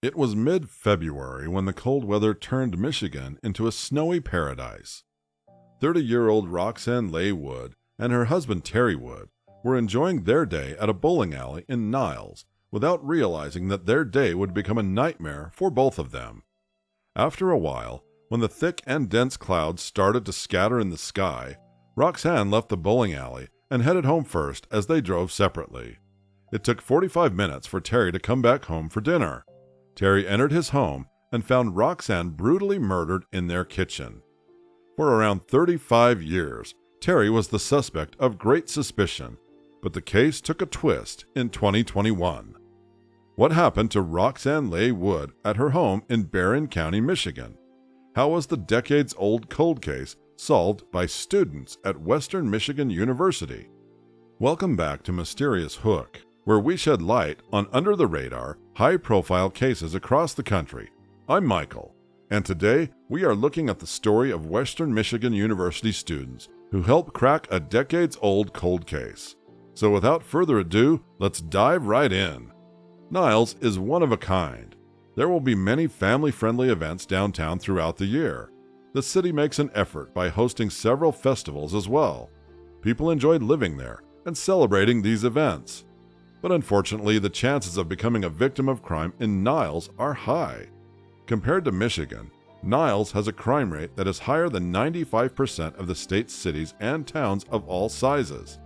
It was mid-February when the cold weather turned Michigan into a snowy paradise. 30-year-old Roxanne Leigh Wood and her husband Terry Wood were enjoying their day at a bowling alley in Niles without realizing that their day would become a nightmare for both of them. After a while, when the thick and dense clouds started to scatter in the sky, Roxanne left the bowling alley and headed home first as they drove separately. It took 45 minutes for Terry to come back home for dinner. Terry entered his home and found Roxanne brutally murdered in their kitchen. For around 35 years, Terry was the suspect of great suspicion, but the case took a twist in 2021. What happened to Roxanne Leigh Wood at her home in Berrien County, Michigan? How was the decades-old cold case solved by students at Western Michigan University? Welcome back to Mysterious Hook, where we shed light on under-the-radar, high-profile cases across the country. I'm Michael, and today we are looking at the story of Western Michigan University students who helped crack a decades-old cold case. So without further ado, let's dive right in. Niles is one of a kind. There will be many family-friendly events downtown throughout the year. The city makes an effort by hosting several festivals as well. People enjoy living there and celebrating these events. But unfortunately, the chances of becoming a victim of crime in Niles are high. Compared to Michigan, Niles has a crime rate that is higher than 95% of the state's cities and towns of all sizes.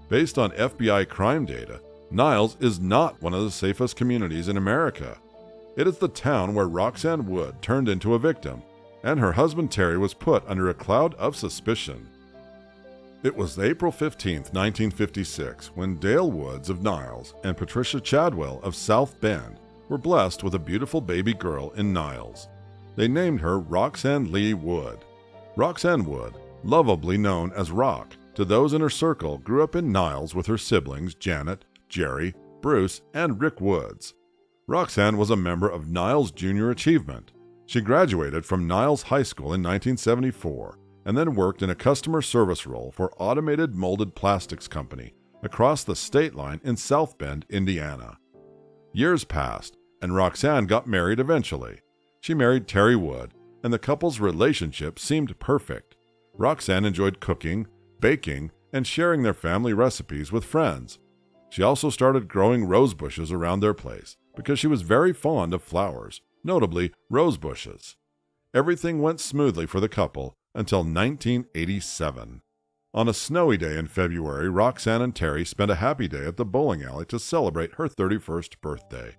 Based on FBI crime data, Niles is not one of the safest communities in America. It is the town where Roxanne Wood turned into a victim, and her husband Terry was put under a cloud of suspicion. It was April 15, 1956, when Dale Woods of Niles and Patricia Chadwell of South Bend were blessed with a beautiful baby girl in Niles. They named her Roxanne Leigh Wood. Roxanne Wood, lovably known as Rock to those in her circle, grew up in Niles with her siblings Janet, Jerry, Bruce, and Rick Woods. Roxanne was a member of Niles Junior Achievement. She graduated from Niles High School in 1974 and then worked in a customer service role for Automated Molded Plastics Company across the state line in South Bend, Indiana. Years passed, and Roxanne got married eventually. She married Terry Wood, and the couple's relationship seemed perfect. Roxanne enjoyed cooking, baking, and sharing their family recipes with friends. She also started growing rose bushes around their place because she was very fond of flowers, notably rose bushes. Everything went smoothly for the couple until 1987. On a snowy day in February, Roxanne and Terry spent a happy day at the bowling alley to celebrate her 31st birthday.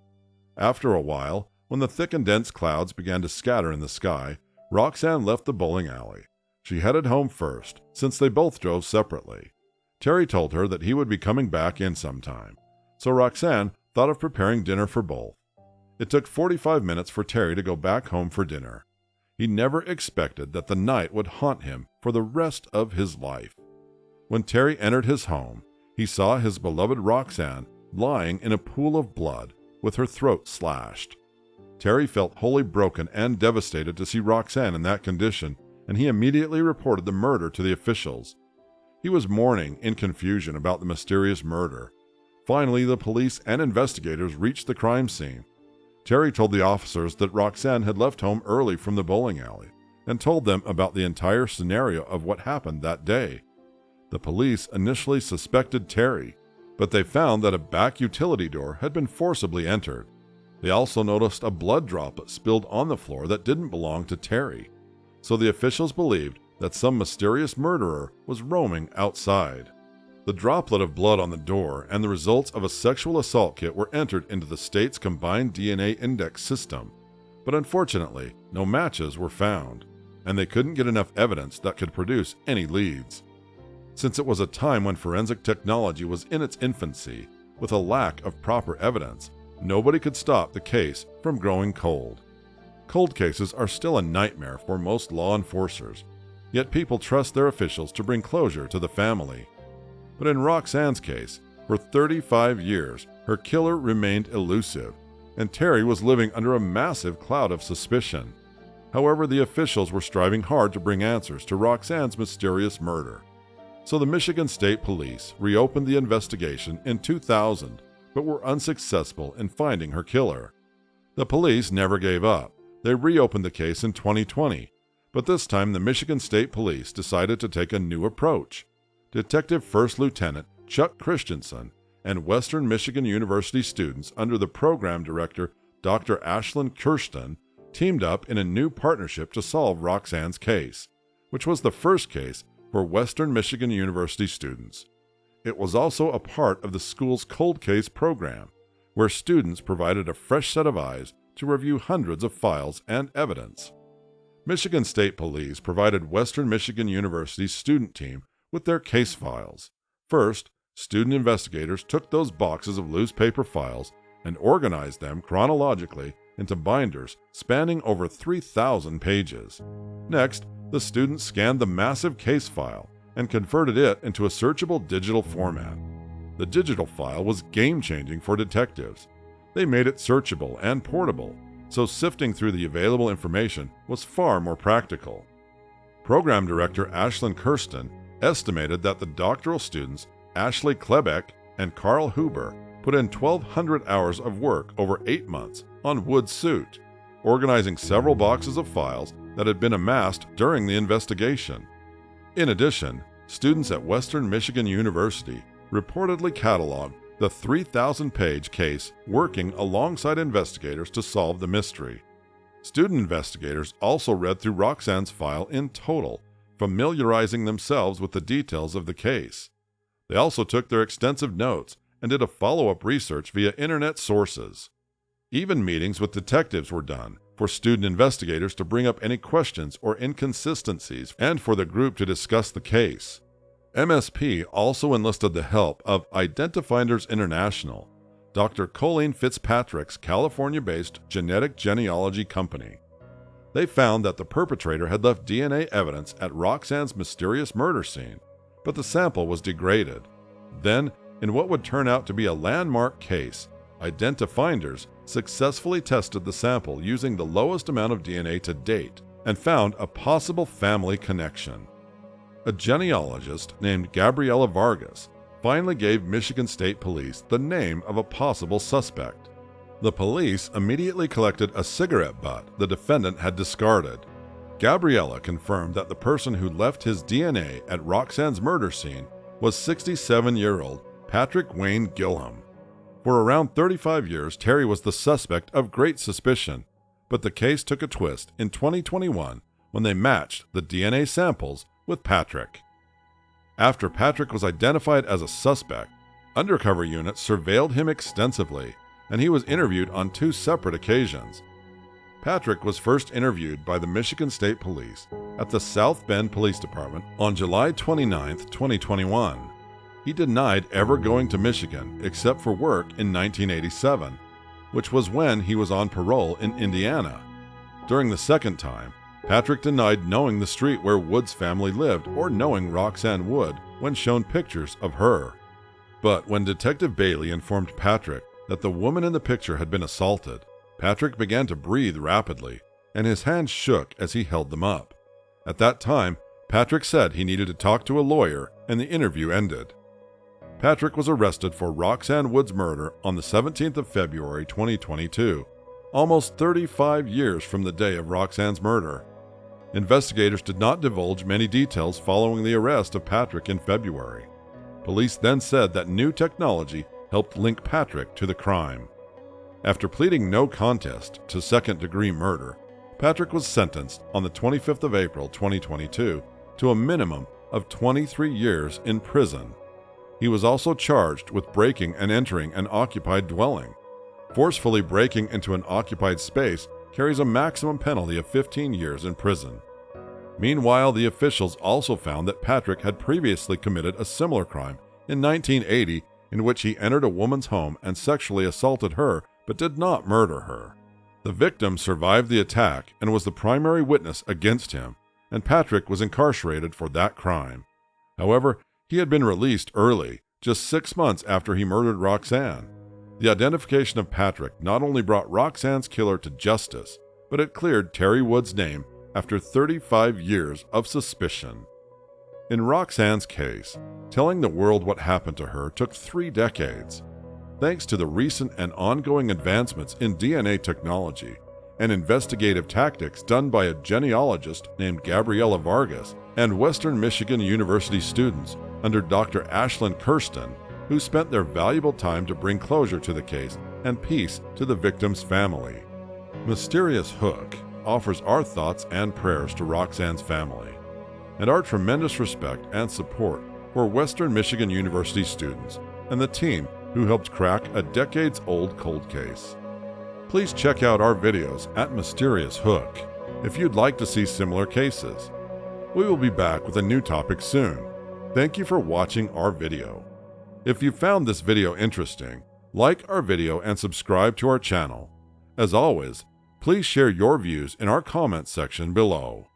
After a while, when the thick and dense clouds began to scatter in the sky, Roxanne left the bowling alley. She headed home first, since they both drove separately. Terry told her that he would be coming back in sometime, so Roxanne thought of preparing dinner for both. It took 45 minutes for Terry to go back home for dinner. He never expected that the night would haunt him for the rest of his life. When Terry entered his home, he saw his beloved Roxanne lying in a pool of blood with her throat slashed. Terry felt wholly broken and devastated to see Roxanne in that condition, and he immediately reported the murder to the officials. He was mourning in confusion about the mysterious murder. Finally, the police and investigators reached the crime scene. Terry told the officers that Roxanne had left home early from the bowling alley and told them about the entire scenario of what happened that day. The police initially suspected Terry, but they found that a back utility door had been forcibly entered. They also noticed a blood droplet spilled on the floor that didn't belong to Terry. So the officials believed that some mysterious murderer was roaming outside. The droplet of blood on the door and the results of a sexual assault kit were entered into the state's combined DNA index system, but unfortunately, no matches were found, and they couldn't get enough evidence that could produce any leads. Since it was a time when forensic technology was in its infancy, with a lack of proper evidence, nobody could stop the case from growing cold. Cold cases are still a nightmare for most law enforcers, yet people trust their officials to bring closure to the family. But in Roxanne's case, for 35 years, her killer remained elusive, and Terry was living under a massive cloud of suspicion. However, the officials were striving hard to bring answers to Roxanne's mysterious murder. So the Michigan State Police reopened the investigation in 2000, but were unsuccessful in finding her killer. The police never gave up. They reopened the case in 2020, but this time the Michigan State Police decided to take a new approach. Detective First Lieutenant Chuck Christensen and Western Michigan University students under the program director Dr. Ashlyn Kirsten teamed up in a new partnership to solve Roxanne's case, which was the first case for Western Michigan University students. It was also a part of the school's cold case program, where students provided a fresh set of eyes to review hundreds of files and evidence. Michigan State Police provided Western Michigan University's student team with their case files. First, student investigators took those boxes of loose paper files and organized them chronologically into binders spanning over 3,000 pages. Next, the students scanned the massive case file and converted it into a searchable digital format. The digital file was game-changing for detectives. They made it searchable and portable, so sifting through the available information was far more practical. Program Director Ashlyn Kirsten estimated that the doctoral students Ashley Klebeck and Carl Huber put in 1,200 hours of work over 8 months on Wood's suit, organizing several boxes of files that had been amassed during the investigation. In addition, students at Western Michigan University reportedly cataloged the 3,000-page case working alongside investigators to solve the mystery. Student investigators also read through Roxanne's file in total, familiarizing themselves with the details of the case. They also took their extensive notes and did a follow-up research via internet sources. Even meetings with detectives were done for student investigators to bring up any questions or inconsistencies and for the group to discuss the case. MSP also enlisted the help of Identifinders International, Dr. Colleen Fitzpatrick's California-based genetic genealogy company. They found that the perpetrator had left DNA evidence at Roxanne's mysterious murder scene, but the sample was degraded. Then, in what would turn out to be a landmark case, Identifinders successfully tested the sample using the lowest amount of DNA to date and found a possible family connection. A genealogist named Gabriela Vargas finally gave Michigan State Police the name of a possible suspect. The police immediately collected a cigarette butt the defendant had discarded. Gabriela confirmed that the person who left his DNA at Roxanne's murder scene was 67-year-old Patrick Wayne Gilham. For around 35 years, Terry was the suspect of great suspicion, but the case took a twist in 2021 when they matched the DNA samples with Patrick. After Patrick was identified as a suspect, undercover units surveilled him extensively, and he was interviewed on 2 separate occasions. Patrick was first interviewed by the Michigan State Police at the South Bend Police Department on July 29, 2021. He denied ever going to Michigan except for work in 1987, which was when he was on parole in Indiana. During the second time, Patrick denied knowing the street where Wood's family lived or knowing Roxanne Wood when shown pictures of her. But when Detective Bailey informed Patrick that the woman in the picture had been assaulted, Patrick began to breathe rapidly, and his hands shook as he held them up. At that time, Patrick said he needed to talk to a lawyer, and the interview ended. Patrick was arrested for Roxanne Wood's murder on the 17th of February 2022, almost 35 years from the day of Roxanne's murder. Investigators did not divulge many details following the arrest of Patrick in February. Police then said that new technology helped link Patrick to the crime. After pleading no contest to second-degree murder, Patrick was sentenced on the 25th of April 2022 to a minimum of 23 years in prison. He was also charged with breaking and entering an occupied dwelling. Forcefully breaking into an occupied space carries a maximum penalty of 15 years in prison. Meanwhile, the officials also found that Patrick had previously committed a similar crime in 1980 in which he entered a woman's home and sexually assaulted her but did not murder her. The victim survived the attack and was the primary witness against him, and Patrick was incarcerated for that crime. However, he had been released early, just 6 months after he murdered Roxanne. The identification of Patrick not only brought Roxanne's killer to justice, but it cleared Terry Wood's name after 35 years of suspicion. In Roxanne's case, telling the world what happened to her took 3 decades. thanks to the recent and ongoing advancements in DNA technology and investigative tactics done by a genealogist named Gabriela Vargas and Western Michigan University students under Dr. Ashlyn Kirsten, who spent their valuable time to bring closure to the case and peace to the victim's family. Mysterious Hook offers our thoughts and prayers to Roxanne's family, and our tremendous respect and support for Western Michigan University students and the team who helped crack a decades-old cold case. Please check out our videos at Mysterious Hook if you'd like to see similar cases. We will be back with a new topic soon. Thank you for watching our video. If you found this video interesting, like our video and subscribe to our channel. As always, please share your views in our comments section below.